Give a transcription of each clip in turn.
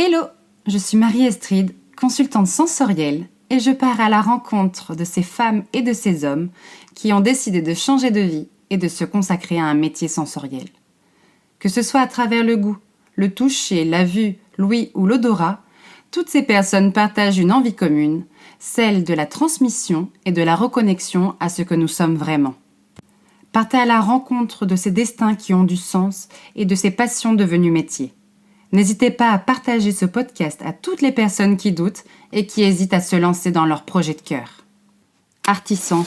Hello, je suis Marie-Estride, consultante sensorielle, et je pars à la rencontre de ces femmes et de ces hommes qui ont décidé de changer de vie et de se consacrer à un métier sensoriel. Que ce soit à travers le goût, le toucher, la vue, l'ouïe ou l'odorat, toutes ces personnes partagent une envie commune, celle de la transmission et de la reconnexion à ce que nous sommes vraiment. Partez à la rencontre de ces destins qui ont du sens et de ces passions devenues métiers. N'hésitez pas à partager ce podcast à toutes les personnes qui doutent et qui hésitent à se lancer dans leur projet de cœur. Artisens,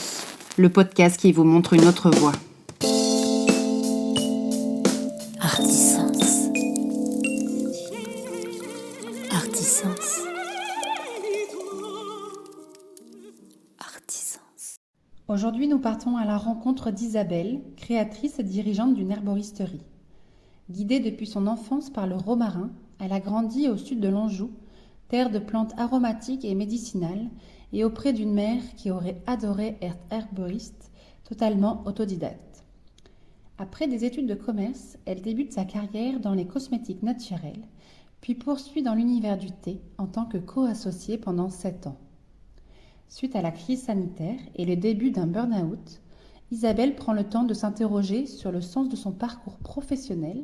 le podcast qui vous montre une autre voie. Artisens. Artisens. Artisens. Aujourd'hui, nous partons à la rencontre d'Isabelle, créatrice et dirigeante d'une herboristerie. Guidée depuis son enfance par le romarin, elle a grandi au sud de l'Anjou, terre de plantes aromatiques et médicinales, et auprès d'une mère qui aurait adoré être herboriste, totalement autodidacte. Après des études de commerce, elle débute sa carrière dans les cosmétiques naturels, puis poursuit dans l'univers du thé en tant que co-associée pendant 7 ans. Suite à la crise sanitaire et le début d'un burn-out, Isabelle prend le temps de s'interroger sur le sens de son parcours professionnel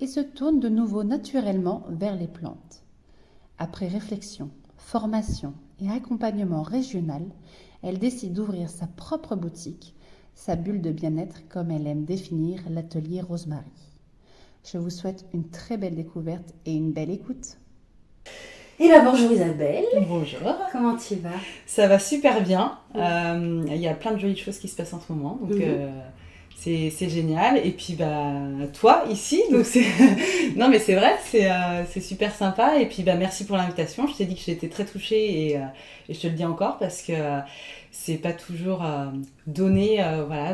et se tourne de nouveau naturellement vers les plantes. Après réflexion, formation et accompagnement régional, elle décide d'ouvrir sa propre boutique, sa bulle de bien-être comme elle aime définir l'atelier Rosemary. Je vous souhaite une très belle découverte et une belle écoute. Et bien bonjour Isabelle. Bonjour. Comment tu vas? Ça va super bien. Il y a plein de jolies choses qui se passent en ce moment, donc c'est génial. Et puis toi ici, donc c'est non mais c'est vrai, c'est super sympa. Et puis merci pour l'invitation. Je t'ai dit que j'étais très touchée et je te le dis encore parce que c'est pas toujours donné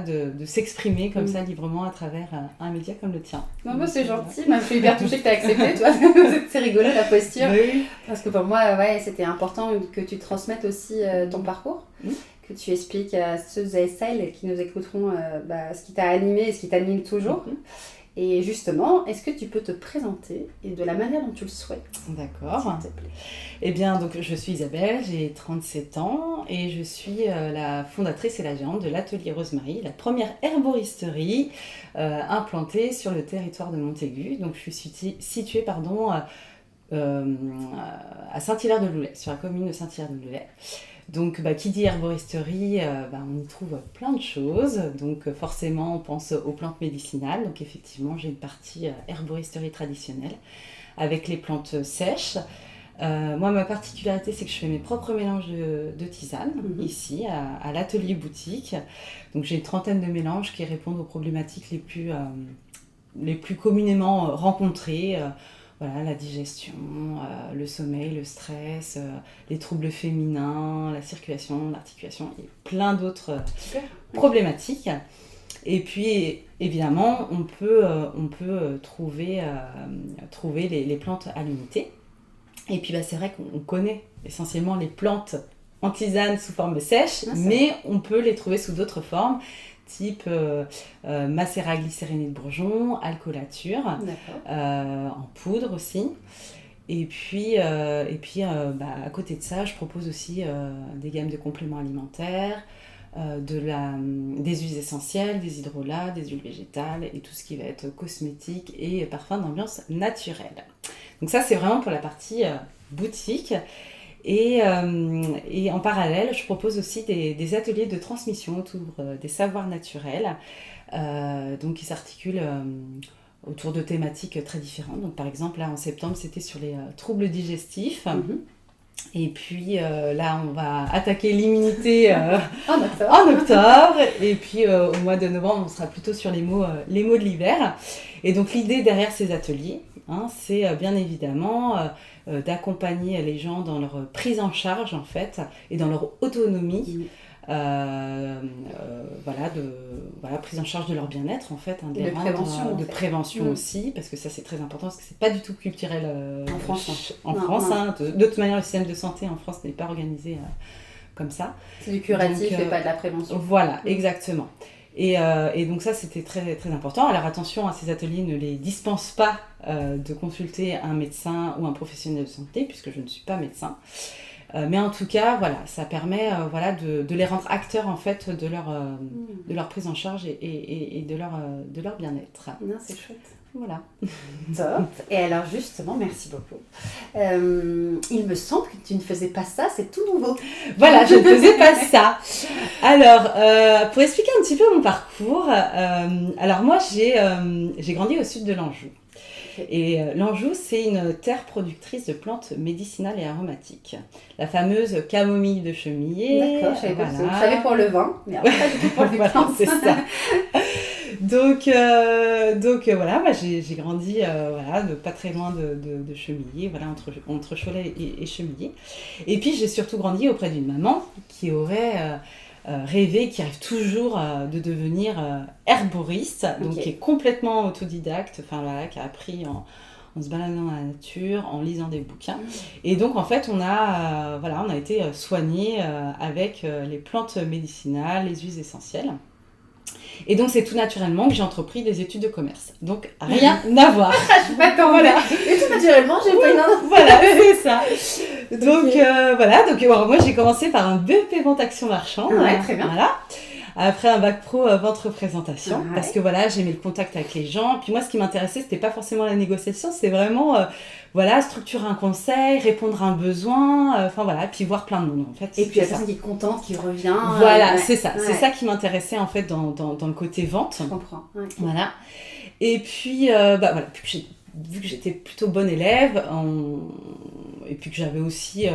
de s'exprimer comme ça librement à travers un média comme le tien. Non, moi c'est gentil, je suis hyper touchée que tu as accepté, toi. C'est rigolo la posture. Oui. Parce que pour moi, c'était important que tu transmettes aussi ton parcours, que tu expliques à ceux et celles qui nous écouteront ce qui t'a animé et ce qui t'anime toujours. Et justement, est-ce que tu peux te présenter et de la manière dont tu le souhaites? D'accord. S'il te plaît. Eh bien, donc je suis Isabelle, j'ai 37 ans et je suis la fondatrice et la gérante de l'atelier Rosemary, la première herboristerie implantée sur le territoire de Montaigu. Donc je suis située à Saint-Hilaire-de-Loulay, sur la commune de Saint-Hilaire-de-Loulay. Donc, qui dit herboristerie, on y trouve plein de choses. Donc, forcément, on pense aux plantes médicinales. Donc, effectivement, j'ai une partie herboristerie traditionnelle avec les plantes sèches. Moi, ma particularité, c'est que je fais mes propres mélanges de tisanes ici, à l'atelier boutique. Donc, j'ai une trentaine de mélanges qui répondent aux problématiques les plus communément rencontrées. La digestion, le sommeil, le stress, les troubles féminins, la circulation, l'articulation et plein d'autres problématiques. Et puis, évidemment, on peut trouver les plantes à l'unité. Et puis, c'est vrai qu'on connaît essentiellement les plantes en tisane sous forme sèche, mais on peut les trouver sous d'autres formes, type macérat glycériné de bourgeon, alcoolature, en poudre aussi. Et puis, à côté de ça, je propose aussi des gammes de compléments alimentaires, des huiles essentielles, des hydrolats, des huiles végétales et tout ce qui va être cosmétique et parfum d'ambiance naturelle. Donc ça, c'est vraiment pour la partie boutique. Et en parallèle, je propose aussi des ateliers de transmission autour des savoirs naturels, donc qui s'articulent autour de thématiques très différentes. Donc, par exemple, là en septembre, c'était sur les troubles digestifs. Et puis là, on va attaquer l'immunité en octobre. Et puis au mois de novembre, on sera plutôt sur les mots de l'hiver. Et donc l'idée derrière ces ateliers, c'est bien évidemment d'accompagner les gens dans leur prise en charge en fait et dans leur autonomie, prise en charge de leur bien-être en fait, de prévention aussi, parce que ça c'est très important parce que c'est pas du tout culturel en France. De toute manière, le système de santé en France n'est pas organisé comme ça. C'est du curatif et pas de la prévention. Voilà, exactement. Et donc ça, c'était très, très important. Alors attention, ces ateliers ne les dispensent pas de consulter un médecin ou un professionnel de santé, puisque je ne suis pas médecin. Mais en tout cas, voilà, ça permet de les rendre acteurs en fait de leur prise en charge et de leur bien-être. Non, c'est chouette. Voilà. Top. Et alors justement, merci beaucoup. Il me semble que tu ne faisais pas ça, c'est tout nouveau. Voilà, je ne faisais pas ça. Alors, pour expliquer un petit peu mon parcours, alors moi j'ai grandi au sud de l'Anjou. Et l'Anjou, c'est une terre productrice de plantes médicinales et aromatiques. La fameuse camomille de Chemillé. D'accord, je savais pas. Je savais pour le vin, mais après pas du tout pour les plantes. C'est ça. Donc voilà, moi j'ai grandi pas très loin de Chemillé, voilà, entre Cholet et Chemillé. Et puis j'ai surtout grandi auprès d'une maman qui aurait rêvé, qui rêve toujours de devenir herboriste, donc qui est complètement autodidacte, qui a appris en se baladant dans la nature, en lisant des bouquins. Et donc en fait on a été soignés avec les plantes médicinales, les huiles essentielles. Et donc c'est tout naturellement que j'ai entrepris des études de commerce. Donc rien à voir. Je m'attends, voilà. Et tout naturellement, j'ai pas une... Voilà, c'est ça. Donc moi j'ai commencé par un BEP Vente Action Marchand. Ouais, très bien. Voilà. Après un bac pro vente représentation, parce que voilà, j'aimais le contact avec les gens. Puis moi, ce qui m'intéressait, c'était pas forcément la négociation, c'est vraiment structurer un conseil, répondre à un besoin, puis voir plein de monde en fait. Et puis la personne qui est contente, qui revient. Voilà, c'est ça. Ouais. C'est ça qui m'intéressait en fait dans le côté vente. Je comprends. Ouais. Voilà. Et puis, vu que j'étais plutôt bonne élève, et puis que j'avais aussi,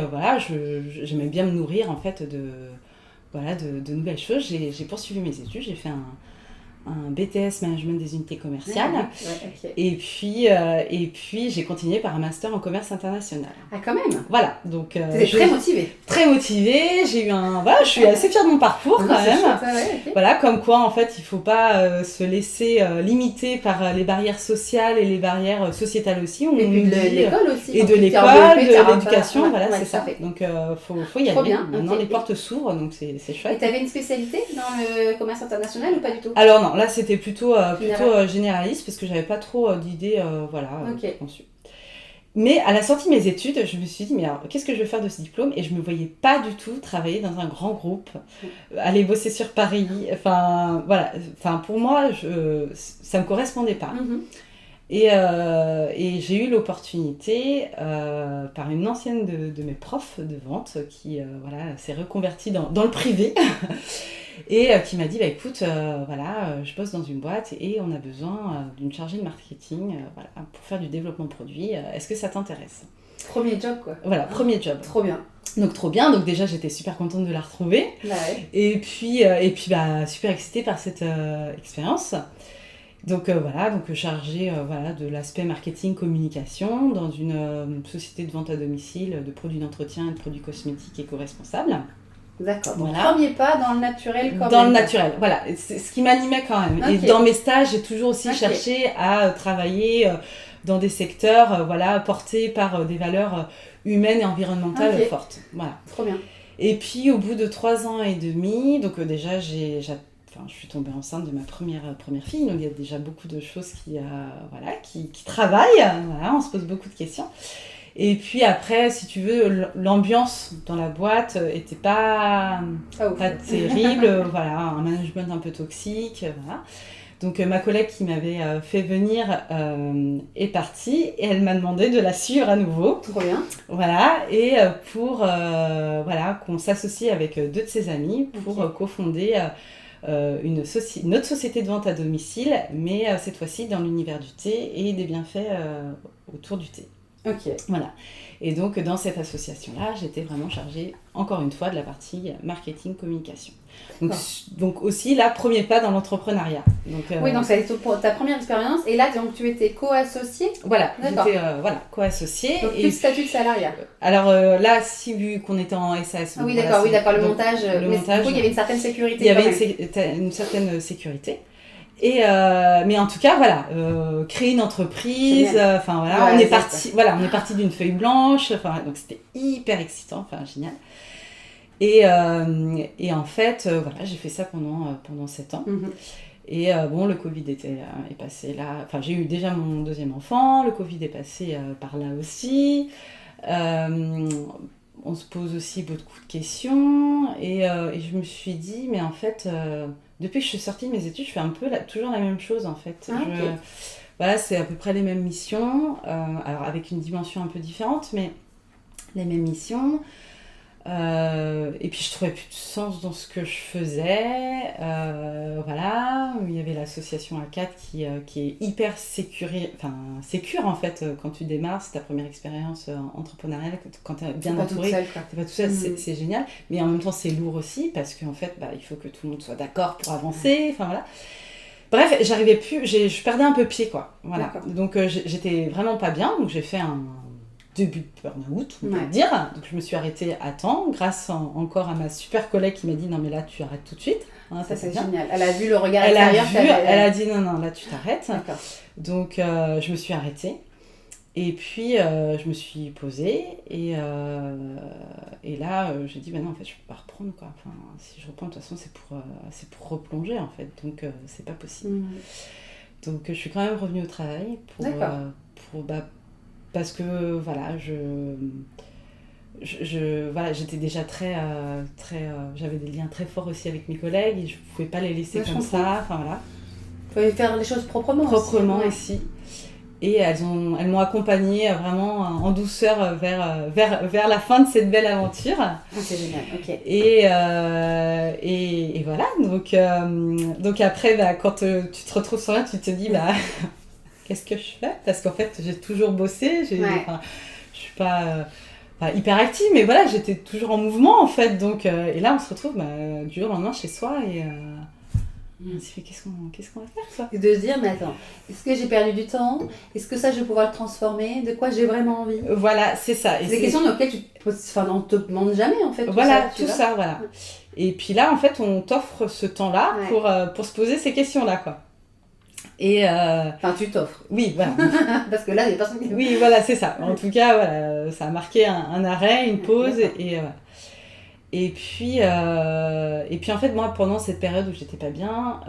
j'aimais bien me nourrir en fait de nouvelles choses. J'ai poursuivi mes études, j'ai fait un BTS Management des unités commerciales. Et puis j'ai continué par un master en commerce international. Ah, quand même. Voilà, donc t'étais très motivée. Très motivée, je suis assez fière de mon parcours quand même. Chouette, Voilà, comme quoi en fait il faut pas se laisser limiter par les barrières sociales et les barrières sociétales aussi. Et puis de l'école aussi. Et de l'école, de l'éducation, c'est ça. Donc faut y aller. Bien. Maintenant les portes s'ouvrent, donc c'est chouette. Et t'avais une spécialité dans le commerce international ou pas du tout? Alors non, là c'était plutôt généraliste parce que j'avais pas trop d'idées conçues. Mais à la sortie de mes études, je me suis dit, mais alors, qu'est-ce que je vais faire de ce diplôme? Et je me voyais pas du tout travailler dans un grand groupe, aller bosser sur Paris. Pour moi, ça me correspondait pas. Et j'ai eu l'opportunité par une ancienne de mes profs de vente qui s'est reconvertie dans le privé et qui m'a dit écoute, je bosse dans une boîte et on a besoin d'une chargée de marketing pour faire du développement de produits. Est-ce que ça t'intéresse? Premier job quoi. Voilà, premier job. Trop bien. Donc trop bien, donc déjà j'étais super contente de la retrouver. Et puis super excitée par cette expérience. Donc chargée de l'aspect marketing communication dans une société de vente à domicile de produits d'entretien et de produits cosmétiques éco-responsables. D'accord. Donc premier pas dans le naturel quand même. Dans le naturel, voilà. C'est ce qui m'animait quand même. Okay. Et dans mes stages, j'ai toujours aussi cherché à travailler dans des secteurs portés par des valeurs humaines et environnementales fortes. Voilà. Trop bien. Et puis au bout de 3 ans et demi, donc déjà je suis tombée enceinte de ma première fille, donc il y a déjà beaucoup de choses qui travaillent, on se pose beaucoup de questions. Et puis après, si tu veux, l'ambiance dans la boîte était pas terrible, un management un peu toxique, voilà. Donc ma collègue qui m'avait fait venir est partie et elle m'a demandé de la suivre à nouveau. Trop bien. Voilà, et pour qu'on s'associe avec 2 de ses amis pour cofonder une autre société de vente à domicile, mais cette fois-ci dans l'univers du thé et des bienfaits autour du thé. Ok. Voilà. Et donc, dans cette association-là, j'étais vraiment chargée, encore une fois, de la partie marketing-communication. Donc aussi, là, premier pas dans l'entrepreneuriat. Oui, donc ça a été ta première expérience. Et là, donc, tu étais co-associée? Voilà, j'étais co-associée. Donc, plus statut de salariat. Alors là, vu qu'on était en SAS... oui, d'accord, le montage. Du coup, il y avait une certaine sécurité. Il y avait une certaine sécurité. Et mais en tout cas créer une entreprise, on est parti d'une feuille blanche, donc c'était hyper excitant, génial. Et en fait, voilà, j'ai fait ça pendant 7 ans. Et bon, le Covid est passé là. Enfin, j'ai eu déjà mon deuxième enfant, le Covid est passé par là aussi. On se pose aussi beaucoup de questions. Et je me suis dit, mais en fait, depuis que je suis sortie de mes études, je fais un peu toujours la même chose en fait. Voilà, c'est à peu près les mêmes missions, alors avec une dimension un peu différente, mais les mêmes missions. Et puis je trouvais plus de sens dans ce que je faisais. Voilà, il y avait l'association A4 qui est hyper sécure en fait quand tu démarres, c'est ta première expérience entrepreneuriale, quand tu es bien entouré, t'es pas tout seul, c'est génial. Mais en même temps c'est lourd aussi parce qu'en fait il faut que tout le monde soit d'accord pour avancer. Enfin voilà. Bref, j'arrivais plus, je perdais un peu pied quoi. Voilà. Donc j'étais vraiment pas bien, donc j'ai fait un début de burn-out, on peut le dire. Donc je me suis arrêtée à temps, grâce encore à ma super collègue qui m'a dit non mais là tu arrêtes tout de suite. Hein, ça c'est génial. Elle a vu le regard extérieur. Elle a dit non là tu t'arrêtes. Donc je me suis arrêtée. Et puis je me suis posée et là j'ai dit non en fait je peux pas reprendre quoi. Enfin si je reprends de toute façon c'est pour replonger en fait. Donc c'est pas possible. Donc je suis quand même revenue au travail parce que voilà, voilà, j'étais déjà j'avais des liens très forts aussi avec mes collègues et je ne pouvais pas les laisser comme ça. Enfin voilà. Il fallait faire les choses proprement aussi. Et elles m'ont accompagnée vraiment en douceur vers la fin de cette belle aventure. C'est génial, ok. Et voilà, donc après, quand tu te retrouves sur là, tu te dis, qu'est-ce que je fais ? Parce qu'en fait, j'ai toujours bossé, je suis pas hyper active, mais voilà, j'étais toujours en mouvement en fait. Donc, et là, on se retrouve du jour au lendemain chez soi et on se dit, qu'est-ce qu'on va faire ça ? Et de se dire, mais attends, est-ce que j'ai perdu du temps ? Est-ce que ça, je vais pouvoir le transformer ? De quoi j'ai vraiment envie ? Voilà, c'est ça. C'est des questions auxquelles on te demande jamais en fait. Voilà, tout ça, voilà. Et puis là, en fait, on t'offre ce temps-là pour se poser ces questions-là, quoi. Et Enfin, tu t'offres. Oui, voilà. Parce que là, il y a personne qui... Oui, voilà, c'est ça. En tout cas, voilà, ça a marqué un arrêt, une pause. Et puis, en fait, moi, pendant cette période où j'étais pas bien,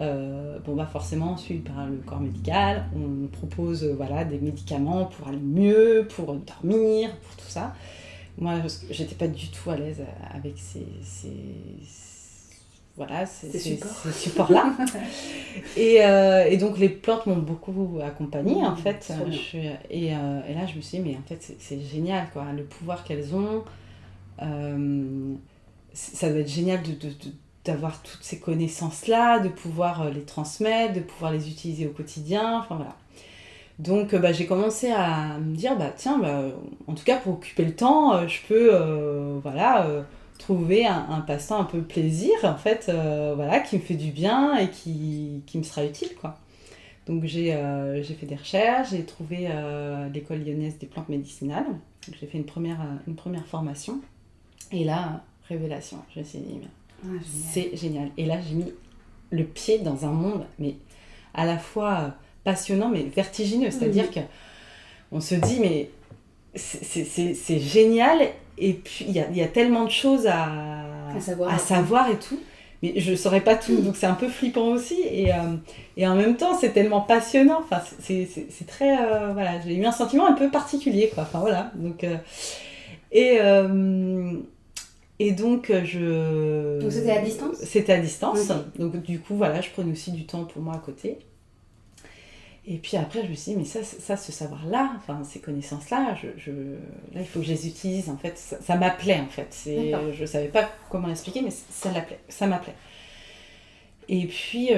forcément, suivi par le corps médical, on propose des médicaments pour aller mieux, pour dormir, pour tout ça. Moi, j'étais pas du tout à l'aise avec ces supports-là. Et donc les plantes m'ont beaucoup accompagnée en fait. Et là je me suis dit mais en fait c'est génial quoi, le pouvoir qu'elles ont. Ça doit être génial d'avoir toutes ces connaissances-là, de pouvoir les transmettre, de pouvoir les utiliser au quotidien. Enfin voilà. Donc j'ai commencé à me dire en tout cas pour occuper le temps, je peux trouver un passe-temps un peu plaisir en fait qui me fait du bien et qui me sera utile quoi. Donc j'ai fait des recherches, j'ai trouvé l'école lyonnaise des plantes médicinales. Donc, j'ai fait une première formation et là révélation, je me suis dit c'est génial. Et là j'ai mis le pied dans un monde mais à la fois passionnant mais vertigineux, c'est-à-dire que on se dit mais c'est génial. Et puis, il y a tellement de choses à savoir et tout. Mais je ne saurais pas tout, donc c'est un peu flippant aussi. Et en même temps, c'est tellement passionnant. Enfin, c'est très... j'ai eu un sentiment un peu particulier, quoi. Enfin, voilà. Donc, donc, Donc, c'était à distance ? C'était à distance. Okay. Donc, du coup, voilà, je prenais aussi du temps pour moi à côté. Et puis après, je me suis dit, mais ça ce savoir-là, enfin, ces connaissances-là, là, il faut que je les utilise, en fait. Ça m'appelait, en fait. Je ne savais pas comment expliquer, mais ça m'appelait. Et puis,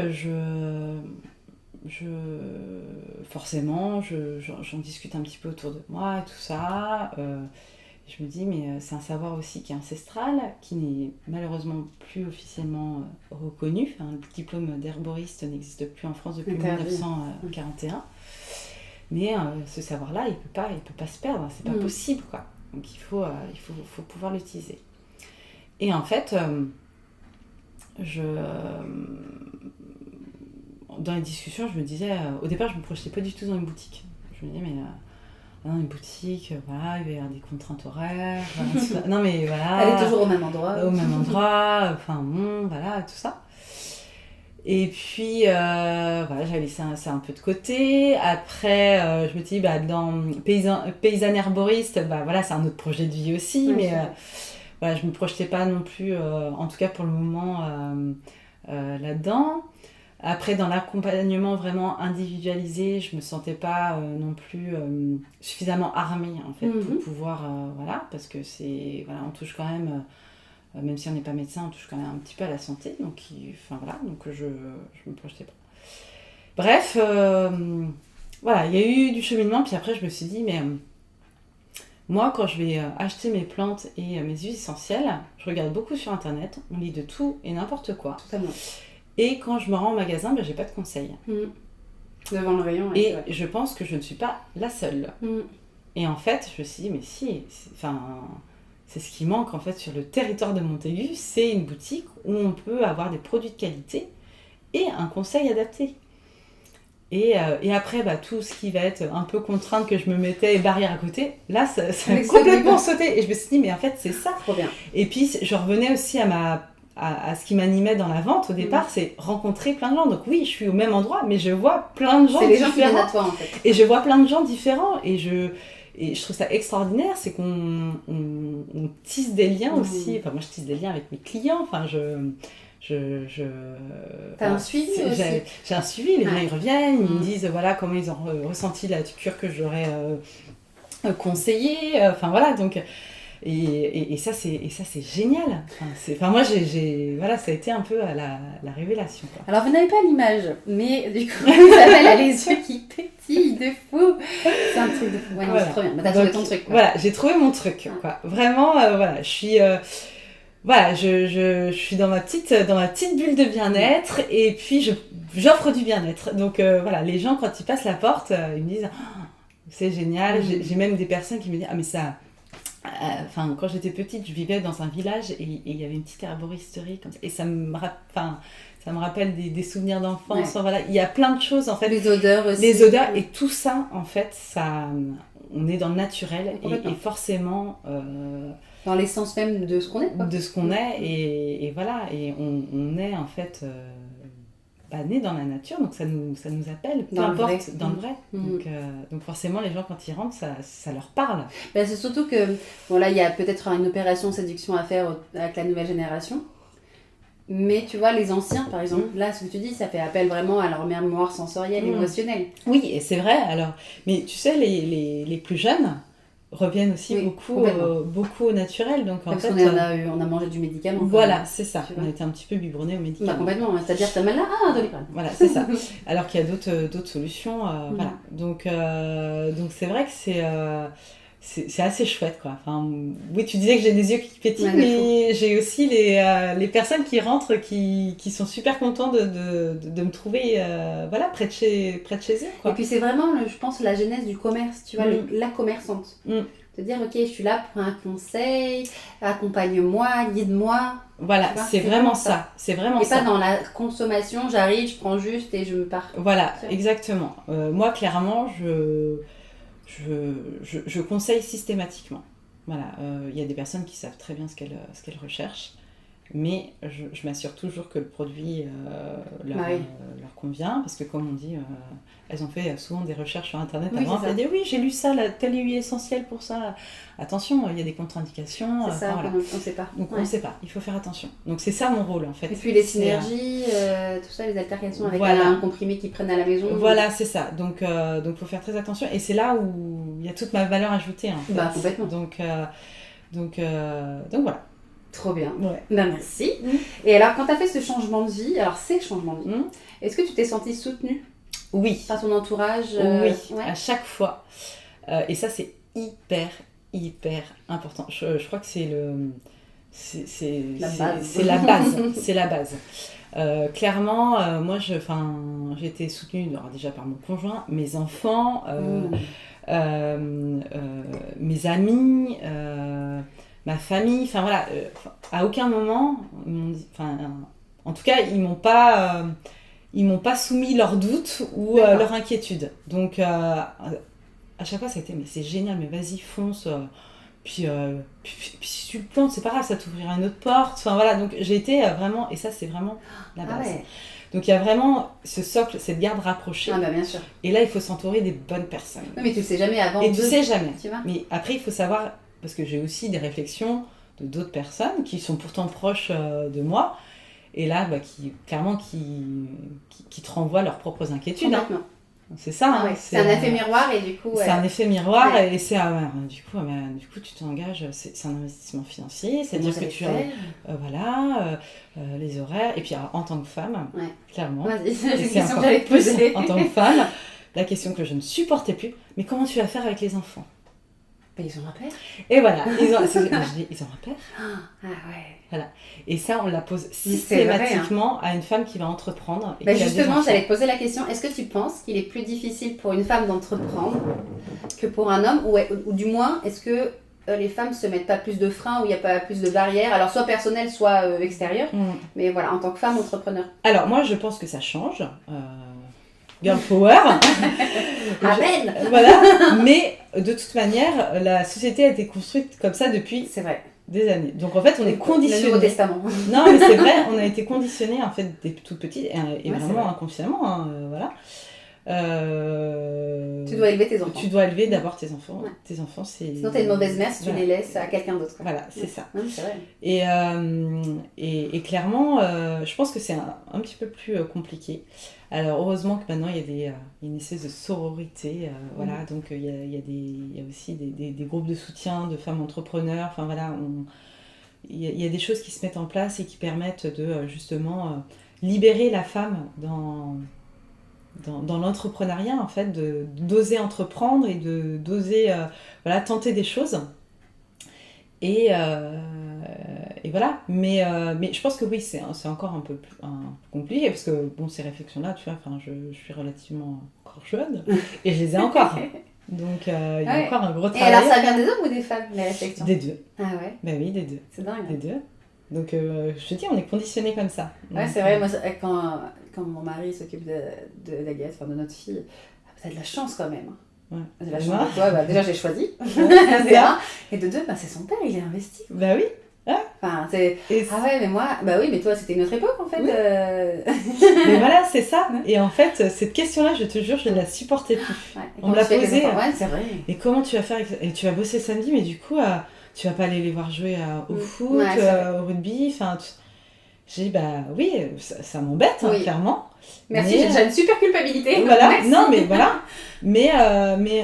forcément, j'en discute un petit peu autour de moi et tout ça. Je me dis, mais c'est un savoir aussi qui est ancestral, qui n'est malheureusement plus officiellement reconnu. Enfin, le diplôme d'herboriste n'existe plus en France depuis 1941. Mais ce savoir-là, il peut pas se perdre, c'est pas possible, quoi. Donc il faut pouvoir l'utiliser. Et en fait, dans les discussions, je me disais, au départ, je me projetais pas du tout dans une boutique. Je me disais, mais non, une boutique, voilà, il va y avoir des contraintes horaires. Tout ça. Non, mais voilà. Elle est toujours au même endroit. Au même endroit, enfin bon, voilà, tout ça. Et puis, voilà, j'avais laissé ça un peu de côté. Après, je me dis, dans paysanne herboriste, voilà, c'est un autre projet de vie aussi, mais voilà, je me projetais pas non plus, en tout cas pour le moment, là-dedans. Après, dans l'accompagnement vraiment individualisé, je me sentais pas non plus suffisamment armée en fait pour pouvoir, voilà, parce que c'est, voilà, on touche quand même si on n'est pas médecin, on touche quand même un petit peu à la santé, donc je me projetais pas. Bref, voilà, il y a eu du cheminement, puis après je me suis dit, mais moi quand je vais acheter mes plantes et mes huiles essentielles, je regarde beaucoup sur internet, on lit de tout et n'importe quoi. Totalement. Et quand je me rends au magasin, j'ai pas de conseils. Devant le rayon. Et je pense que je ne suis pas la seule. Et en fait, je me suis dit, mais si, c'est ce qui manque en fait sur le territoire de Montaigu, c'est une boutique où on peut avoir des produits de qualité et un conseil adapté. Et après, tout ce qui va être un peu contrainte que je me mettais et barrière à côté, là, ça a complètement sauté. Et je me suis dit, mais en fait, c'est ça. Trop bien. Et puis, je revenais aussi à ce qui m'animait dans la vente au départ, c'est rencontrer plein de gens. Donc oui, je suis au même endroit, mais je vois plein de gens différents. C'est les gens qui viennent à toi, en fait. Et je vois plein de gens différents. Et je trouve ça extraordinaire, c'est qu'on tisse des liens aussi. Enfin, moi, je tisse des liens avec mes clients. Enfin, T'as un suivi aussi. J'ai un suivi, les gens ils reviennent, ils me disent voilà comment ils ont ressenti la cure que j'aurais conseillée. Enfin voilà, donc et ça c'est génial. Moi voilà, ça a été un peu la révélation, quoi. Alors vous n'avez pas l'image, mais du coup Isabelle a les yeux qui pétillent de fou. C'est un truc de fou. Ouais, voilà. C'est trop bien. T'as trouvé ton truc, quoi. Voilà, j'ai trouvé mon truc, quoi. Vraiment, voilà, je suis voilà, je suis dans ma petite bulle de bien-être et puis j'offre du bien-être. Donc voilà, les gens quand ils passent la porte, ils me disent c'est génial. J'ai même des personnes qui me disent mais ça. Quand j'étais petite, je vivais dans un village et il y avait une petite herboristerie comme ça, et ça me rappelle des souvenirs d'enfance. Ouais. Voilà, il y a plein de choses en fait. Les odeurs aussi. Les odeurs et tout ça en fait, on est dans le naturel et forcément. Dans l'essence même de ce qu'on est, quoi. De ce qu'on est, et voilà, et on est en fait né dans la nature, donc ça nous appelle, peu importe, dans le vrai. Donc forcément, les gens, quand ils rentrent, ça leur parle. C'est surtout que, là, il y a peut-être une opération séduction à faire avec la nouvelle génération, mais tu vois, les anciens, par exemple, là, ce que tu dis, ça fait appel vraiment à leur mémoire sensorielle, émotionnelle. Oui, et c'est vrai, alors, mais tu sais, les plus jeunes reviennent aussi beaucoup au naturel. Donc, parce en fait, on a mangé du médicament. Voilà, c'est ça. On a été un petit peu biberonnés au médicament. Complètement, c'est-à-dire que t'as mal là, Doliprane. Voilà, c'est ça. Alors qu'il y a d'autres solutions. Voilà. Donc c'est vrai que c'est assez chouette, quoi. Enfin, oui, tu disais que j'ai des yeux qui pétillent, mais j'ai aussi les personnes qui rentrent qui sont super contents de me trouver près de chez eux, quoi. Et puis c'est vraiment, je pense, la genèse du commerce, tu vois, la commerçante. Te dire, ok, je suis là pour un conseil, accompagne-moi, guide-moi. Voilà, c'est vraiment ça. C'est vraiment ça. Et pas dans la consommation, j'arrive, je prends juste et je me pars. Voilà, exactement. Moi, clairement, je conseille systématiquement. Voilà, il y a des personnes qui savent très bien ce qu'elles recherchent, mais je m'assure toujours que le produit leur convient, parce que comme on dit, elles ont fait souvent des recherches sur internet avant, elles disent oui, j'ai lu ça, telle huile essentielle pour ça. Attention, il y a des contre-indications. C'est ça, on ne sait pas. Donc on ne sait pas, il faut faire attention. Donc c'est ça mon rôle en fait. Et puis les synergies, tout ça, les altercations avec un comprimé qu'ils prennent à la maison. Voilà, c'est ça. Donc faut faire très attention. Et c'est là où il y a toute ma valeur ajoutée. En fait. Complètement. Donc voilà. Trop bien. Ouais. Merci. Et alors, quand tu as fait ce changement de vie, ces changements de vie, est-ce que tu t'es sentie soutenue ? Oui. Par ton entourage Oui, à chaque fois. Et ça, c'est hyper important. Je crois que c'est la base. C'est la base. Clairement, moi, j'ai été soutenue déjà par mon conjoint, mes enfants, mes amis, ma famille. Enfin voilà, à aucun moment, en tout cas, ils m'ont pas soumis leurs doutes ou leurs inquiétudes. Donc, à à chaque fois, ça a été, mais c'est génial, mais vas-y, fonce. Puis si tu le plantes, c'est pas grave, ça t'ouvrira une autre porte. Enfin voilà, donc j'ai été vraiment, et ça c'est vraiment la base. ouais. Donc il y a vraiment ce socle, cette garde rapprochée. Ah bah bien sûr. Et là, il faut s'entourer des bonnes personnes. Oui, mais tu le sais jamais avant. Et tu sais jamais. Tu vois. Mais après, il faut savoir, parce que j'ai aussi des réflexions de d'autres personnes qui sont pourtant proches de moi, et là, clairement, qui te renvoient leurs propres inquiétudes. Hein. C'est ça. Ah, hein, ouais. C'est un effet miroir et du coup. C'est un effet miroir et c'est du coup tu t'engages, c'est un investissement financier, c'est-à-dire que tu les horaires et puis alors, en tant que femme, clairement. Vas-y, c'est une c'est question encore que j'allais te plus poser. en tant que femme, la question que je ne supportais plus, mais comment tu vas faire avec les enfants? Bah, ils ont un père. Et voilà, ils ont un père. Ah ouais. Voilà. Et ça, on la pose systématiquement à une femme qui va entreprendre. Et qui justement, a des enfants. j'allais te poser la question, est-ce que tu penses qu'il est plus difficile pour une femme d'entreprendre que pour un homme ou du moins, est-ce que les femmes se mettent pas plus de freins ou il n'y a pas plus de barrières, alors soit personnelles, soit extérieures, mais voilà, en tant que femme entrepreneur. Alors moi, je pense que ça change. Girl power. Amen. Voilà. Mais de toute manière, la société a été construite comme ça depuis des années. Donc en fait, on est conditionné. Le Nouveau Testament. Non, mais c'est vrai, on a été conditionné en fait dès tout petit et vraiment inconsciemment. Voilà. Tu dois élever tes enfants. Tu dois élever d'abord tes enfants. Ouais. Tes enfants, c'est. Sinon, t'as une mauvaise mère si tu les laisses à quelqu'un d'autre. Voilà, c'est ça. Oui, c'est vrai. Et clairement, je pense que c'est un petit peu plus compliqué. Alors, heureusement que maintenant, il y a une espèce de sororité. Voilà, donc il y a aussi des groupes de soutien de femmes entrepreneurs. Enfin, voilà, il y a des choses qui se mettent en place et qui permettent de justement libérer la femme dans l'entrepreneuriat, en fait, d'oser entreprendre et d'oser tenter des choses. Et voilà, mais je pense que oui, c'est encore un peu compliqué, parce que bon, ces réflexions-là, tu vois, je suis relativement encore jeune, et je les ai encore. Donc il y a encore un gros travail. Et alors, ça vient des hommes ou des femmes, les réflexions? Des deux. Ah ouais? Ben oui, des deux. C'est dingue. Des deux. Donc je te dis, on est conditionné comme ça. Ouais, c'est vrai, moi, quand mon mari s'occupe d'Agathe, de notre fille, t'as de la chance quand même. Ouais. J'ai la chance de toi, déjà j'ai choisi. Et de deux, c'est son père, il est investi. Bah oui. Enfin, mais moi, mais toi c'était une autre époque en fait. Oui. Mais voilà, c'est ça. Et en fait, cette question-là, je te jure, je ne la supportais plus. On me l'a posée. Ouais, c'est vrai. Et comment tu vas faire et tu vas bosser samedi, mais du coup, tu vas pas aller les voir jouer au foot, au rugby, j'ai dit, oui, ça m'embête, clairement. Merci, j'ai déjà une super culpabilité. Voilà, merci. Non, mais voilà. Mais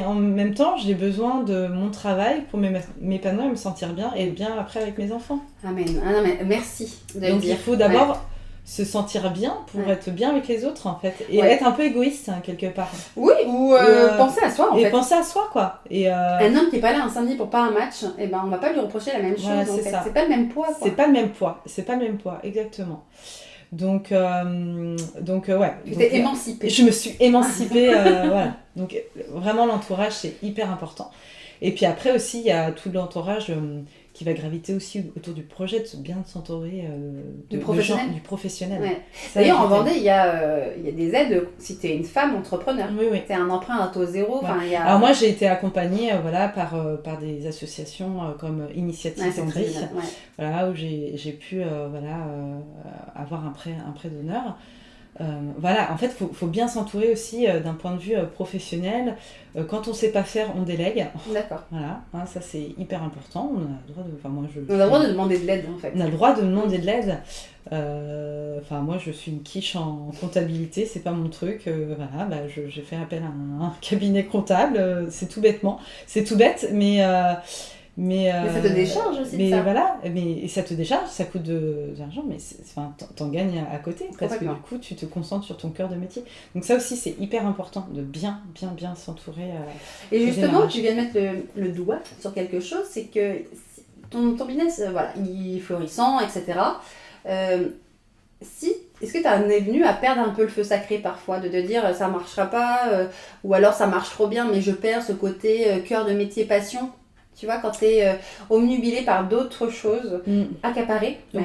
en même temps, j'ai besoin de mon travail pour m'épanouir et me sentir bien et bien après avec mes enfants. Amen. Ah non, mais merci de le Donc dire. il faut d'abord se sentir bien pour être bien avec les autres, en fait. Et être un peu égoïste, quelque part. Oui, ou penser à soi, en fait. Et penser à soi, quoi. Un homme qui n'est pas là un samedi pour pas un match, on va pas lui reprocher la même chose. Voilà, en fait. C'est pas le même poids, quoi. C'est pas le même poids, exactement. Donc ouais. Tu t'es émancipée. Je me suis émancipée, voilà. Donc vraiment, l'entourage, c'est hyper important. Et puis après aussi, il y a tout l'entourage qui va graviter aussi autour du projet, de bien s'entourer du professionnel. Ouais. D'ailleurs, en Vendée, il y a des aides si tu es une femme entrepreneur. Oui. Tu as un emprunt à taux zéro. Ouais. Alors moi, j'ai été accompagnée par des associations comme Initiative Vendée, voilà, où j'ai pu avoir un prêt d'honneur. Voilà, en fait, il faut bien s'entourer aussi d'un point de vue professionnel. Quand on ne sait pas faire, on délègue. D'accord. Voilà, ça c'est hyper important. On a le droit on a le droit de demander de l'aide, en fait. On a le droit de demander de l'aide. Moi, je suis une quiche en comptabilité, c'est pas mon truc. Voilà, j'ai fait appel à un cabinet comptable, c'est tout bêtement. C'est tout bête, mais ça te décharge aussi de ça. Voilà, et ça te décharge, ça coûte de l'argent, mais t'en gagnes à côté, parce que du coup tu te concentres sur ton cœur de métier. Donc ça aussi c'est hyper important de bien s'entourer. Et justement, tu viens de mettre le doigt sur quelque chose, c'est que ton business, il est florissant, etc. Est-ce que tu en es venu à perdre un peu le feu sacré parfois, de te dire ça marchera pas, ou alors ça marche trop bien, mais je perds ce côté cœur de métier, passion? Tu vois, quand tu es omnubilé par d'autres choses, accaparé, même,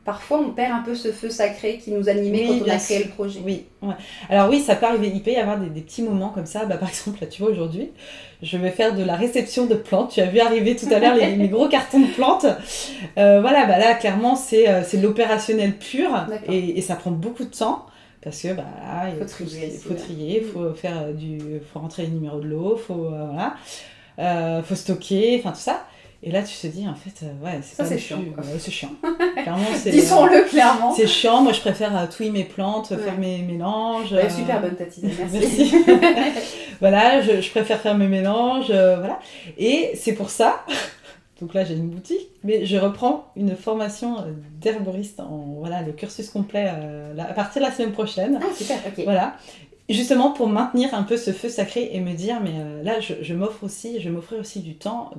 parfois on perd un peu ce feu sacré qui nous animait Oui, quand on bien a créé sûr. le projet. Oui, ouais. Alors oui, ça peut arriver, il peut y avoir des petits moments comme ça. Bah, par exemple, là, tu vois, aujourd'hui, je vais faire de la réception de plantes. Tu as vu arriver tout à l'heure les gros cartons de plantes. Voilà, bah là, clairement, c'est de l'opérationnel pur et ça prend beaucoup de temps. Parce que bah, là, il faut trier, faut rentrer les numéros de l'eau, faut stocker, enfin tout ça. Et là, tu te dis, en fait, ouais, c'est chiant. C'est chiant. Clairement, disons-le clairement. C'est chiant. Moi, je préfère touiller mes plantes, faire mes mélanges. Super bonne ta tisane, merci. Merci. Voilà, je préfère faire mes mélanges, voilà. Et c'est pour ça, donc là, j'ai une boutique, mais je reprends une formation d'herboriste voilà, le cursus complet à partir de la semaine prochaine. Ah, super, ok. Voilà. Justement pour maintenir un peu ce feu sacré et me dire, mais là, je m'offrir aussi du temps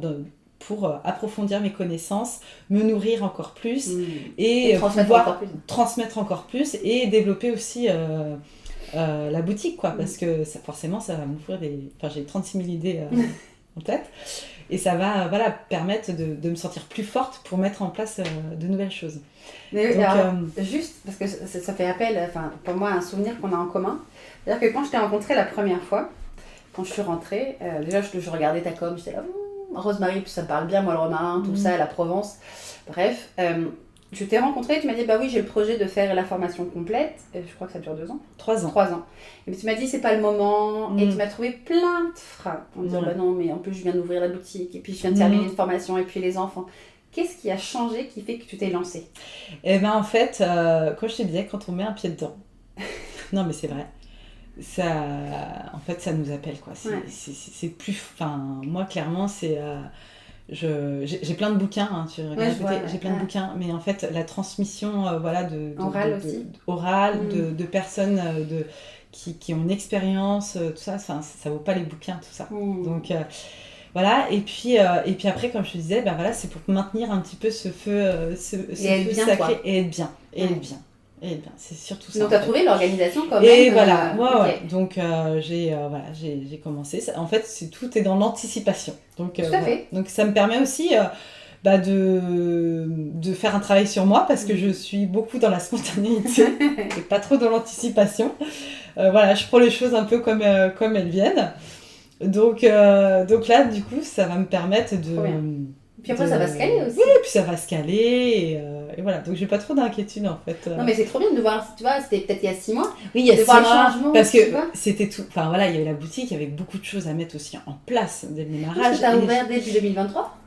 pour approfondir mes connaissances, me nourrir encore plus et pouvoir transmettre encore plus et développer aussi la boutique, quoi, parce que forcément, ça va m'offrir j'ai 36 000 idées en tête et ça va permettre de me sentir plus forte pour mettre en place de nouvelles choses. Mais donc, alors, juste parce que ça fait appel, pour moi, à un souvenir qu'on a en commun. C'est-à-dire que quand je t'ai rencontrée la première fois, quand je suis rentrée, déjà je regardais ta com, j'étais là, Rosemary, puis ça me parle bien, moi le romarin, tout ça, la Provence. Bref, je t'ai rencontrée, tu m'as dit, bah oui, j'ai le projet de faire la formation complète. Je crois que ça dure 2 ans. 3 ans. 3 ans. Et puis tu m'as dit, c'est pas le moment. Et tu m'as trouvé plein de freins. En disant, bah non, mais en plus, je viens d'ouvrir la boutique. Et puis, je viens de terminer une formation. Et puis, les enfants. Qu'est-ce qui a changé qui fait que tu t'es lancée? Eh bien, en fait, comme je te disais, quand on met un pied dedans, non, mais c'est vrai. En fait, ça nous appelle, quoi. C'est plus... Enfin, moi, clairement, c'est... j'ai plein de bouquins, hein, j'ai plein de bouquins, mais en fait, la transmission orale de personnes qui ont une expérience, tout ça, ça vaut pas les bouquins, tout ça. Donc... voilà, et puis après, comme je te disais, c'est pour maintenir un petit peu ce feu sacré et être bien. C'est surtout ça. Donc, tu as trouvé l'organisation quand même. Et voilà, ouais. Donc, j'ai commencé. En fait, tout est dans l'anticipation. Donc, tout à fait. Donc, ça me permet aussi de faire un travail sur moi parce que je suis beaucoup dans la spontanéité et pas trop dans l'anticipation. Je prends les choses un peu comme elles viennent. Donc là, du coup, ça va me permettre de... Puis après, ça va se caler aussi. Oui, puis ça va se caler et voilà. Donc, j'ai pas trop d'inquiétude en fait. Non, mais c'est trop bien de voir, tu vois, c'était peut-être il y a 6 mois. Oui, il y a 6 mois. Parce que c'était tout... Enfin voilà, il y avait la boutique, il y avait beaucoup de choses à mettre aussi en place dès le démarrage. Ça a ouvert début 2023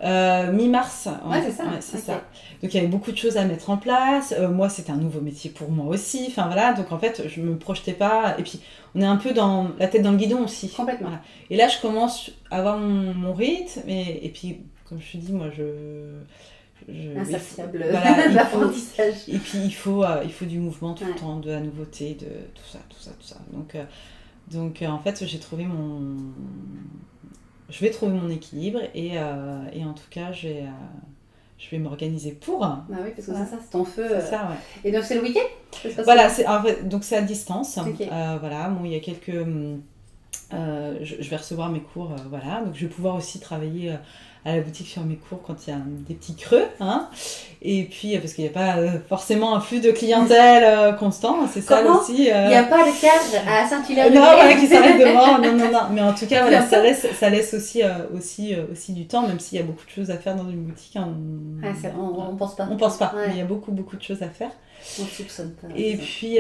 mi-mars. Ouais, c'est ça. Ouais, c'est ça. Donc, il y avait beaucoup de choses à mettre en place. Moi, c'était un nouveau métier pour moi aussi. Enfin voilà, donc en fait, je me projetais pas. Et puis, on est un peu dans la tête dans le guidon aussi. Complètement. Voilà. Et là, je commence à avoir mon rythme. Et puis, comme je te dis, moi, insatiable l'apprentissage. Et puis, il faut du mouvement tout le temps, de la nouveauté, de tout ça. Donc en fait, je vais trouver mon équilibre et en tout cas, je vais m'organiser pour. Bah oui, parce que c'est ton feu. C'est ça, ouais. Et donc, c'est le week-end? Voilà, donc c'est à distance. Okay. Voilà, bon, il y a quelques... je vais recevoir mes cours, voilà. Donc, je vais pouvoir aussi travailler à la boutique sur mes cours quand il y a des petits creux, hein. Et puis, parce qu'il n'y a pas forcément un flux de clientèle constant, c'est ça aussi. Il n'y a pas de cadre à Saint-Hilaire. Non, voilà, qui s'arrête devant. Non. Mais en tout cas, voilà, ça laisse aussi du temps, même s'il y a beaucoup de choses à faire dans une boutique. On pense pas. On pense pas, mais il y a beaucoup de choses à faire. On soupçonne pas. Et puis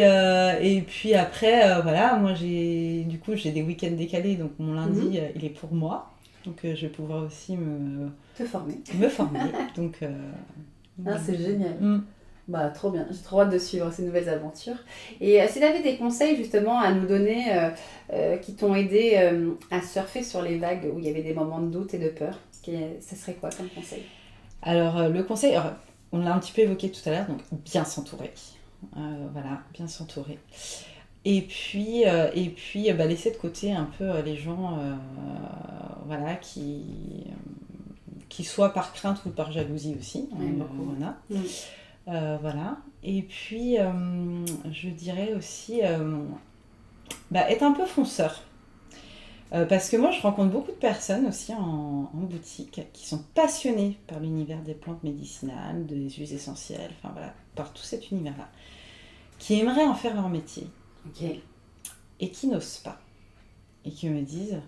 après, voilà, moi j'ai des week-ends décalés, donc mon lundi, il est pour moi. Donc je vais pouvoir aussi me former. Donc, c'est génial. Bah, trop bien, j'ai trop hâte de suivre ces nouvelles aventures. Et si tu avais des conseils justement à nous donner qui t'ont aidé à surfer sur les vagues où il y avait des moments de doute et de peur, ça serait quoi comme conseil? Alors, le conseil, on l'a un petit peu évoqué tout à l'heure, donc bien s'entourer. Voilà, bien s'entourer. Et puis laisser de côté un peu les gens voilà, qui soient par crainte ou par jalousie aussi. Voilà. Voilà. Et puis, je dirais aussi être un peu fonceur. Parce que moi, je rencontre beaucoup de personnes aussi en boutique qui sont passionnées par l'univers des plantes médicinales, des huiles essentielles, enfin voilà, par tout cet univers-là, qui aimeraient en faire leur métier Ok. et qui n'osent pas. Et qui me disent,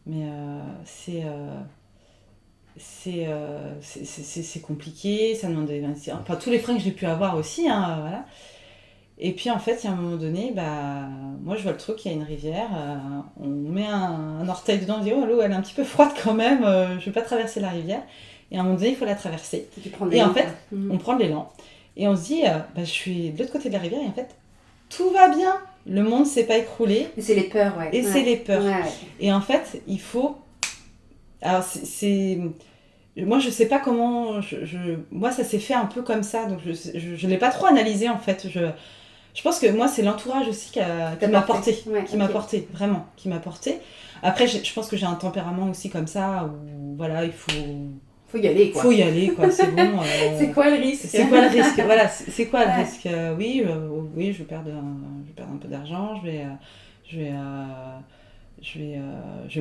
mais c'est compliqué, ça demande des investissements. Enfin, tous les freins que j'ai pu avoir aussi, hein, voilà. Et puis en fait, il y a un moment donné, moi je vois le truc, il y a une rivière, on met un orteil dedans, on dit oh l'eau elle est un petit peu froide quand même, je vais pas traverser la rivière. Et à un moment donné, il faut la traverser. Et en fait, on prend de l'élan. Et on se dit, je suis de l'autre côté de la rivière et en fait, tout va bien. Le monde s'est pas écroulé. Et c'est les peurs, ouais. Et c'est les peurs. Ouais. Et en fait, il faut... Alors moi, je sais pas comment... Moi, ça s'est fait un peu comme ça, donc je l'ai pas trop analysé en fait. Je pense que moi, c'est l'entourage aussi qui m'a porté, m'a porté, vraiment, qui m'a porté. Après, je pense que j'ai un tempérament aussi comme ça, où voilà, il faut y aller, quoi. Faut y aller, quoi, c'est bon. C'est quoi le risque ? C'est quoi le risque ? Voilà, c'est quoi le risque ? Oui, je vais perdre un peu d'argent, je vais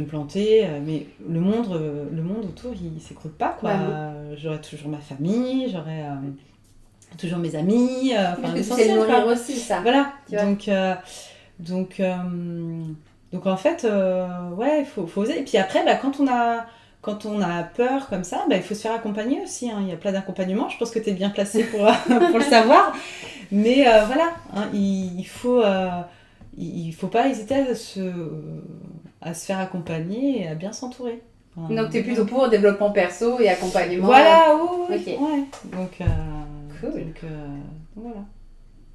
me planter, mais le monde autour, il s'écroule pas, quoi. J'aurai toujours ma famille, j'aurai toujours mes amis. Parce que tu sais le nourrir aussi, ça. Voilà, donc en fait, il faut oser. Et puis après, quand on a peur comme ça, il faut se faire accompagner aussi. Hein. Il y a plein d'accompagnements. Je pense que tu es bien placée pour le savoir. Mais voilà, hein, il faut pas hésiter à se faire accompagner et à bien s'entourer. Enfin, donc tu es plutôt pour développement perso et accompagnement. Voilà, oui. Okay. Ouais. Donc, cool. Donc voilà.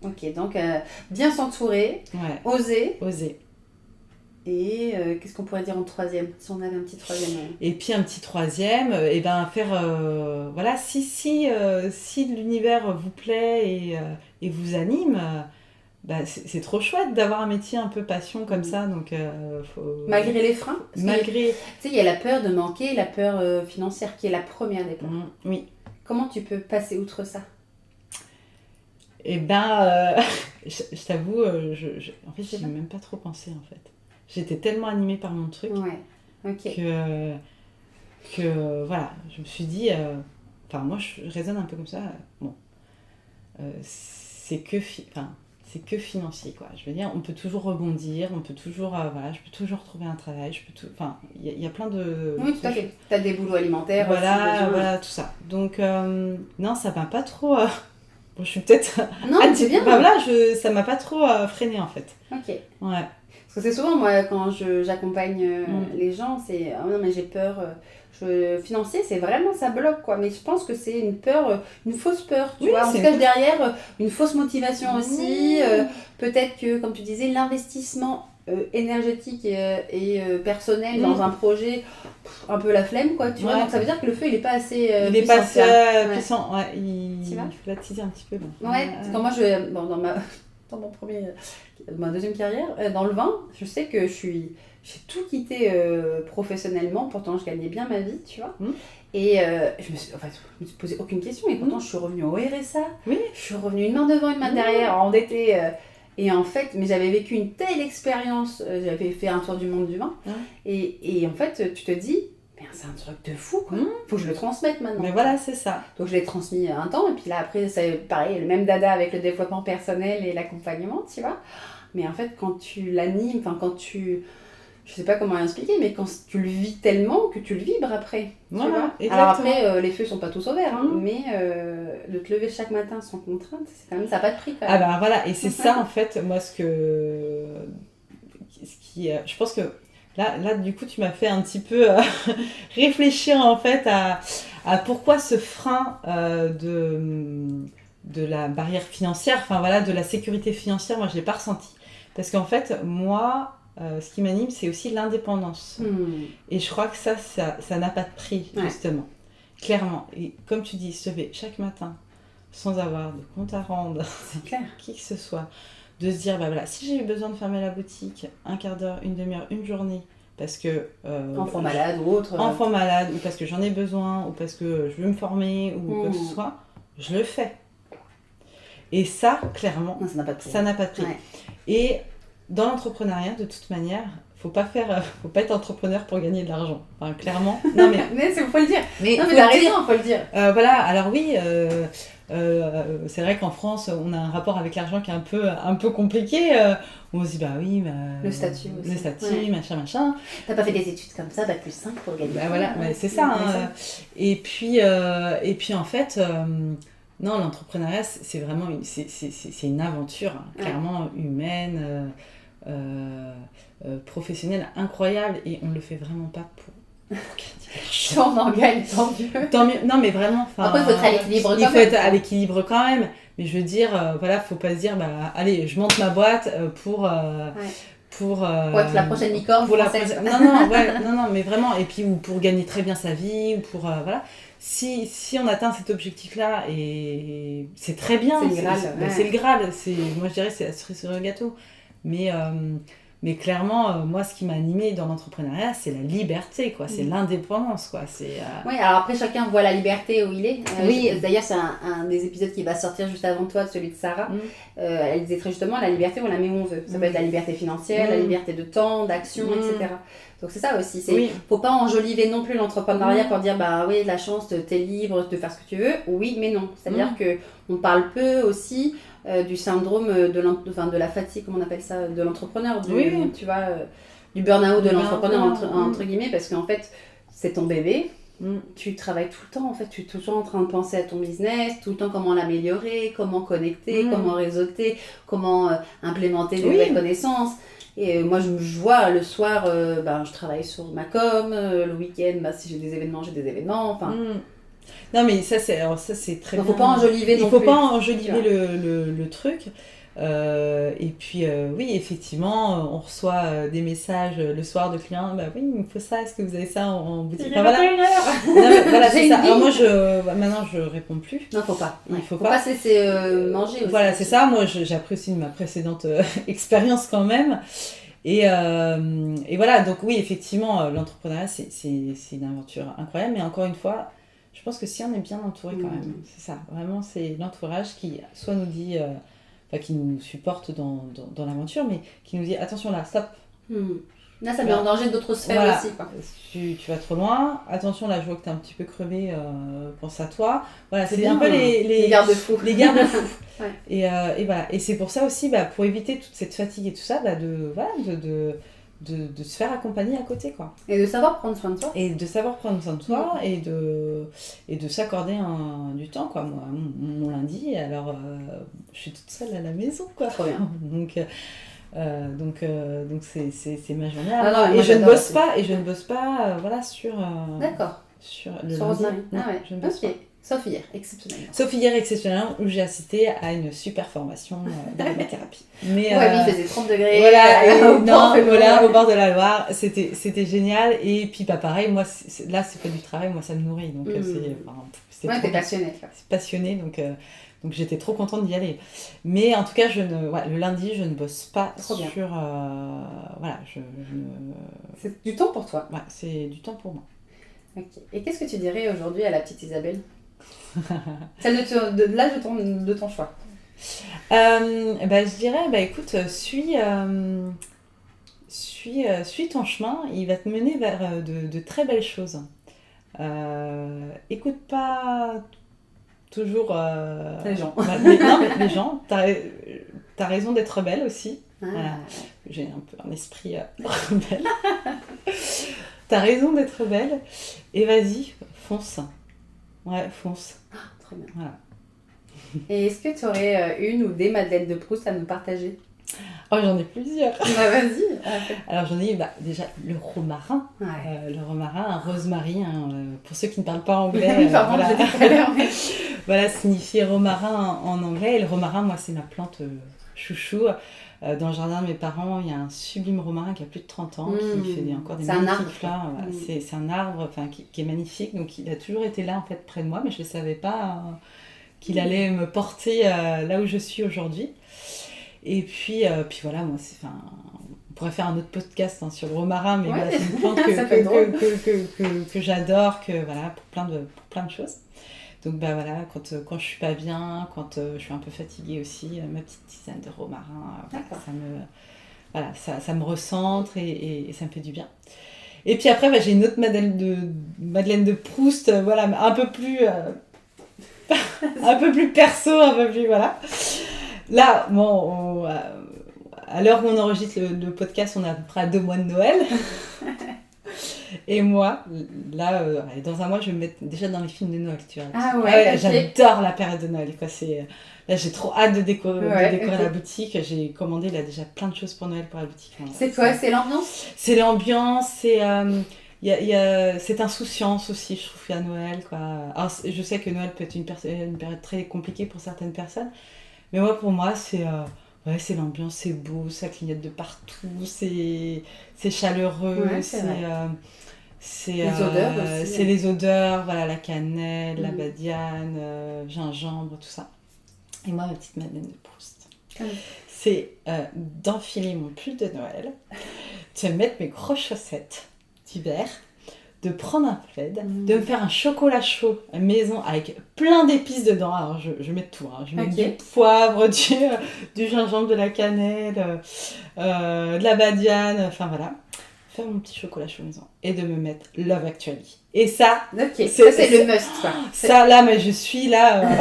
Ok, donc bien s'entourer, oser. Et qu'est-ce qu'on pourrait dire en troisième, si on avait un petit troisième Et puis un petit troisième, faire... voilà, si l'univers vous plaît et vous anime, c'est trop chouette d'avoir un métier un peu passion comme ça. Donc, malgré les freins. Tu sais, il y a la peur de manquer, la peur financière qui est la première des peurs. Oui. Comment tu peux passer outre ça ? Je t'avoue, en fait, j'y ai même pas trop pensé, en fait. J'étais tellement animée par mon truc que voilà, je me suis dit, moi je raisonne un peu comme ça, c'est que financier, quoi. Je veux dire, on peut toujours rebondir, on peut toujours, je peux toujours trouver un travail, il y a plein de... Oui, tout à fait. Tu as des boulots alimentaires voilà, tout ça. Donc, non, ça m'a pas trop... je suis peut-être... Non, c'est bien. Ça m'a pas trop freinée, en fait. Ok. Ouais. Parce que c'est souvent, moi, quand j'accompagne les gens, c'est « Oh non, mais j'ai peur. Financier, c'est vraiment, ça bloque, quoi. » Mais je pense que c'est une peur, une fausse peur, tu vois. On se cache derrière une fausse motivation aussi. Peut-être que, comme tu disais, l'investissement énergétique et personnel dans un projet, un peu la flemme, quoi, tu vois. Donc ça veut dire que le feu, il n'est pas assez puissant. Il n'est pas assez puissant, il faut l'attiser un petit peu. Ouais, quand moi, dans ma deuxième carrière, dans le vin, je sais que j'ai tout quitté professionnellement, pourtant je gagnais bien ma vie, tu vois. Et je me suis posé aucune question, et pourtant je suis revenue au RSA, je suis revenue une main devant, une main derrière, endettée. Et en fait, mais j'avais vécu une telle expérience, j'avais fait un tour du monde du vin, et en fait, tu te dis, c'est un truc de fou, quoi. Faut que je le transmette maintenant. Mais voilà, c'est ça. Donc je l'ai transmis un temps, et puis là après, c'est pareil, le même dada avec le développement personnel et l'accompagnement, tu vois. Mais en fait, quand tu l'animes, je sais pas comment expliquer, mais quand tu le vis tellement que tu le vibres après. Voilà, tu vois. Alors après, les feux sont pas tous au vert, hein, mais de te lever chaque matin sans contrainte, c'est quand même, ça n'a pas de prix, quand même. Ah voilà, et c'est ça en fait, moi je pense que là du coup tu m'as fait un petit peu réfléchir en fait à pourquoi ce frein de la barrière financière, de la sécurité financière, moi je l'ai pas ressenti. Parce qu'en fait, moi, ce qui m'anime, c'est aussi l'indépendance. Et je crois que ça n'a pas de prix, justement. Clairement. Et comme tu dis, se lever chaque matin sans avoir de compte à rendre, c'est clair. Qui que ce soit, de se dire, si j'ai eu besoin de fermer la boutique, un quart d'heure, une demi-heure, une journée, parce que... enfant malade ou autre. Enfant malade, ou parce que j'en ai besoin, ou parce que je veux me former, ou quoi que ce soit, je le fais. Et ça, clairement, non, ça n'a pas de prix. Ça n'a pas de prix. Ouais. Et dans l'entrepreneuriat, de toute manière, il faut pas être entrepreneur pour gagner de l'argent. Enfin, clairement. Non mais Mais faut le dire. mais Non, mais faut t'as le dire. raison, faut le dire. Voilà, alors oui, c'est vrai qu'en France, on a un rapport avec l'argent qui est un peu compliqué. On se dit, bah oui, bah, Le statut aussi. le statut, Ouais. machin. T'as pas fait des études comme ça, bac plus 5 pour gagner. Bah voilà, ouais, c'est ça. Hein. Et puis en fait, non, l'entrepreneuriat, c'est vraiment c'est une aventure, hein, clairement humaine, professionnelle, incroyable. Et on ne le fait vraiment pas pour Si on en gagne, tant mieux. Tant mieux. Non, mais vraiment. Après, il faut être à l'équilibre quand Il faut même. être à l'équilibre quand même. Mais je veux dire, voilà, faut pas se dire, bah, allez, je monte ma boîte pour être la prochaine licorne pour la française. non, mais vraiment. Et puis, ou pour gagner très bien sa vie, ou pour, voilà. Si on atteint cet objectif-là, et c'est très bien. C'est le Graal. C'est le Graal. Moi, je dirais, c'est la cerise sur le gâteau. Mais clairement, moi, ce qui m'a animée dans l'entrepreneuriat, c'est la liberté, quoi. C'est l'indépendance, quoi. Oui, alors après, chacun voit la liberté où il est. Oui. D'ailleurs, c'est un des épisodes qui va sortir juste avant toi, celui de Sarah. Elle disait très justement, la liberté, on la met où on veut. Ça peut être la liberté financière, la liberté de temps, d'action, etc. Donc c'est ça aussi. Faut pas enjoliver non plus l'entrepreneuriat pour dire, bah oui, la chance, t'es libre de faire ce que tu veux. Oui, mais non. C'est-à-dire qu'on parle peu aussi du syndrome de la fatigue, comment on appelle ça, de l'entrepreneur, tu vois, du burn-out de l'entrepreneur, entre guillemets, parce qu'en fait, c'est ton bébé. Tu travailles tout le temps, en fait, tu es toujours en train de penser à ton business, tout le temps comment l'améliorer, comment connecter, comment réseauter, comment implémenter des nouvelles connaissances. Et moi, je vois le soir, je travaille sur ma com, le week-end, si j'ai des événements, enfin... Non, mais ça, c'est très bien. Il ne faut pas enjoliver non plus. Il ne faut pas enjoliver le truc. Et puis, oui, effectivement, on reçoit des messages le soir de clients. Bah oui, il me faut ça. Est-ce que vous avez ça en boutique? Enfin, voilà. Voilà, c'est ça. Alors moi, maintenant, je réponds plus. Non, faut pas. Il faut pas se laisser manger aussi. Voilà, c'est ça. Moi, j'ai appris aussi de ma précédente expérience quand même. Et voilà, donc oui, effectivement, l'entrepreneuriat, c'est une aventure incroyable. Mais encore une fois, je pense que si on est bien entouré quand même, c'est ça. Vraiment, c'est l'entourage qui soit nous dit... qui nous supporte dans l'aventure, mais qui nous dit attention là, stop. Là, ça met en danger d'autres sphères aussi. Quoi. Tu vas trop loin. Attention là, je vois que t'es un petit peu crevé, pense à toi. Voilà, c'est bien, un peu les garde-fous. Les garde-fous. Ouais. Et voilà. Et c'est pour ça aussi, pour éviter toute cette fatigue et tout ça, de se faire accompagner à côté, quoi. Et de savoir prendre soin de soi. Et de savoir prendre soin de soi et de s'accorder du temps, quoi. Moi, mon lundi, alors je suis toute seule à la maison, quoi. Trop bien. Donc c'est ma journée. Et je ne bosse pas. Et je ne bosse pas, voilà, sur... D'accord. Sur Rosemary. Non, je ne bosse pas. Sauf hier, exceptionnellement. Sauf hier, exceptionnellement, où j'ai assisté à une super formation d'aromathérapie. Mais il faisait 30 degrés. Voilà, au bord de la Loire. C'était génial. Et puis, pareil, moi, là, c'est pas du travail, moi, ça me nourrit. Donc, t'es passionnée. C'est passionné, donc j'étais trop contente d'y aller. Mais en tout cas, le lundi, je ne bosse pas sur... voilà, c'est du temps pour toi. Ouais, c'est du temps pour moi. Okay. Et qu'est-ce que tu dirais aujourd'hui à la petite Isabelle? Celle de l'âge de ton choix. Je dirais, écoute, suis ton chemin, il va te mener vers de très belles choses. Écoute pas toujours les gens. Les gens, t'as raison d'être rebelle aussi. Voilà. J'ai un peu un esprit rebelle. T'as raison d'être rebelle et vas-y, fonce. Ouais, fonce. Très bien. Voilà. Et est-ce que tu aurais une ou des madeleines de Proust à nous partager? Oh, j'en ai plusieurs. Vas-y. Alors j'en ai déjà le romarin. Le romarin, un rosemary, pour ceux qui ne parlent pas anglais. Pardon, j'étais tout à l'heure. Voilà, signifie romarin en anglais. Et le romarin, moi, c'est ma plante chouchou. Dans le jardin de mes parents, il y a un sublime romarin qui a plus de 30 ans, qui fait encore des magnifiques fleurs. Voilà. C'est un arbre qui est magnifique, donc il a toujours été là en fait près de moi, mais je ne savais pas qu'il allait me porter là où je suis aujourd'hui. Et puis voilà, moi, on pourrait faire un autre podcast sur le romarin, mais voilà, c'est une plante que j'adore, pour plein de choses. Donc voilà, quand je suis pas bien, quand je suis un peu fatiguée aussi, ma petite tisane de romarin, voilà, ça me recentre et ça me fait du bien. Et puis après, j'ai une autre Madeleine de Proust, voilà, un peu plus perso, un peu plus, voilà. Là, bon, à l'heure où on enregistre le podcast, on est à peu près à 2 mois de Noël. Et moi, là, dans un mois, je vais me mettre déjà dans les films de Noël, tu vois. Ah ouais, j'adore la période de Noël, quoi. Là, j'ai trop hâte de décorer okay. la boutique. J'ai commandé là déjà plein de choses pour Noël pour la boutique. C'est quoi? C'est l'ambiance? C'est l'ambiance, c'est cette insouciance aussi, je trouve, à Noël, quoi. Alors, je sais que Noël peut être une période très compliquée pour certaines personnes, mais pour moi, c'est l'ambiance, c'est beau, ça clignote de partout, c'est chaleureux, c'est les odeurs aussi. C'est les odeurs, voilà, la cannelle, la badiane, gingembre, tout ça. Et moi, ma petite Madeleine de Proust, c'est d'enfiler mon pull de Noël, de mettre mes grosses chaussettes d'hiver, de prendre un plaid, de me faire un chocolat chaud maison avec plein d'épices dedans. Alors je mets tout, hein. Je mets du poivre, du gingembre, de la cannelle, de la badiane, enfin voilà. Faire mon petit chocolat chaud maison et de me mettre Love Actually. Et ça, c'est le must, quoi. Ça là, mais je suis là.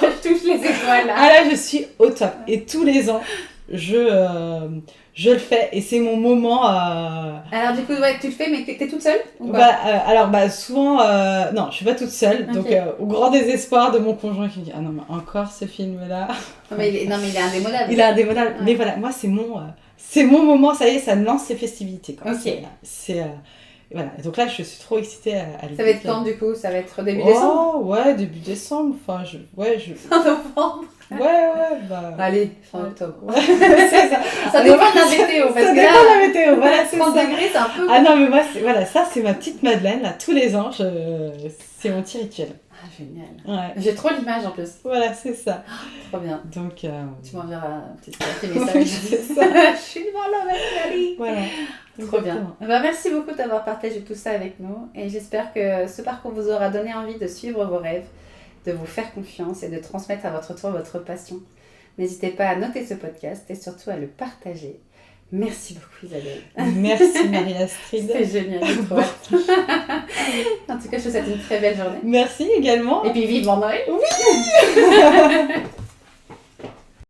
Je touche les étoiles là. Ah là, je suis au top. Et tous les ans, je le fais et c'est mon moment. Alors du coup, tu le fais, mais t'es toute seule ou souvent, non, je suis pas toute seule. Okay. Donc, au grand désespoir de mon conjoint qui me dit, ah non, mais encore ce film-là. Non, mais il est indémodable. Il est indémodable. Ouais. Mais voilà, moi, c'est mon moment, ça y est, ça me lance les festivités. Quoi. Ok. Voilà, donc là, je suis trop excitée à l'écoute. Ça va être quand, du coup? Ça va être début décembre? Ouais, début décembre. Enfin, Fin novembre? Allez, fin octobre. Ouais, c'est ça. Ça dépend de la météo. Parce ça que dépend de la météo, voilà, c'est 30 ça. degrés, c'est un peu... Ah non, mais moi, ça, c'est ma petite Madeleine, là, tous les ans, c'est mon petit rituel. Ah, génial. Ouais. J'ai trop l'image, en plus. Voilà, c'est ça. Trop bien. Donc, tu m'enverras un petit message. Oui, c'est ça. Je suis devant Love Actually. Voilà. Trop bien. Merci beaucoup d'avoir partagé tout ça avec nous. Et j'espère que ce parcours vous aura donné envie de suivre vos rêves, de vous faire confiance et de transmettre à votre tour votre passion. N'hésitez pas à noter ce podcast et surtout à le partager. Merci beaucoup, Isabelle. Merci, Marie-Astrid. C'est génial. En tout cas, je te souhaite une très belle journée. Merci également. Et puis, vivement Noël. Oui.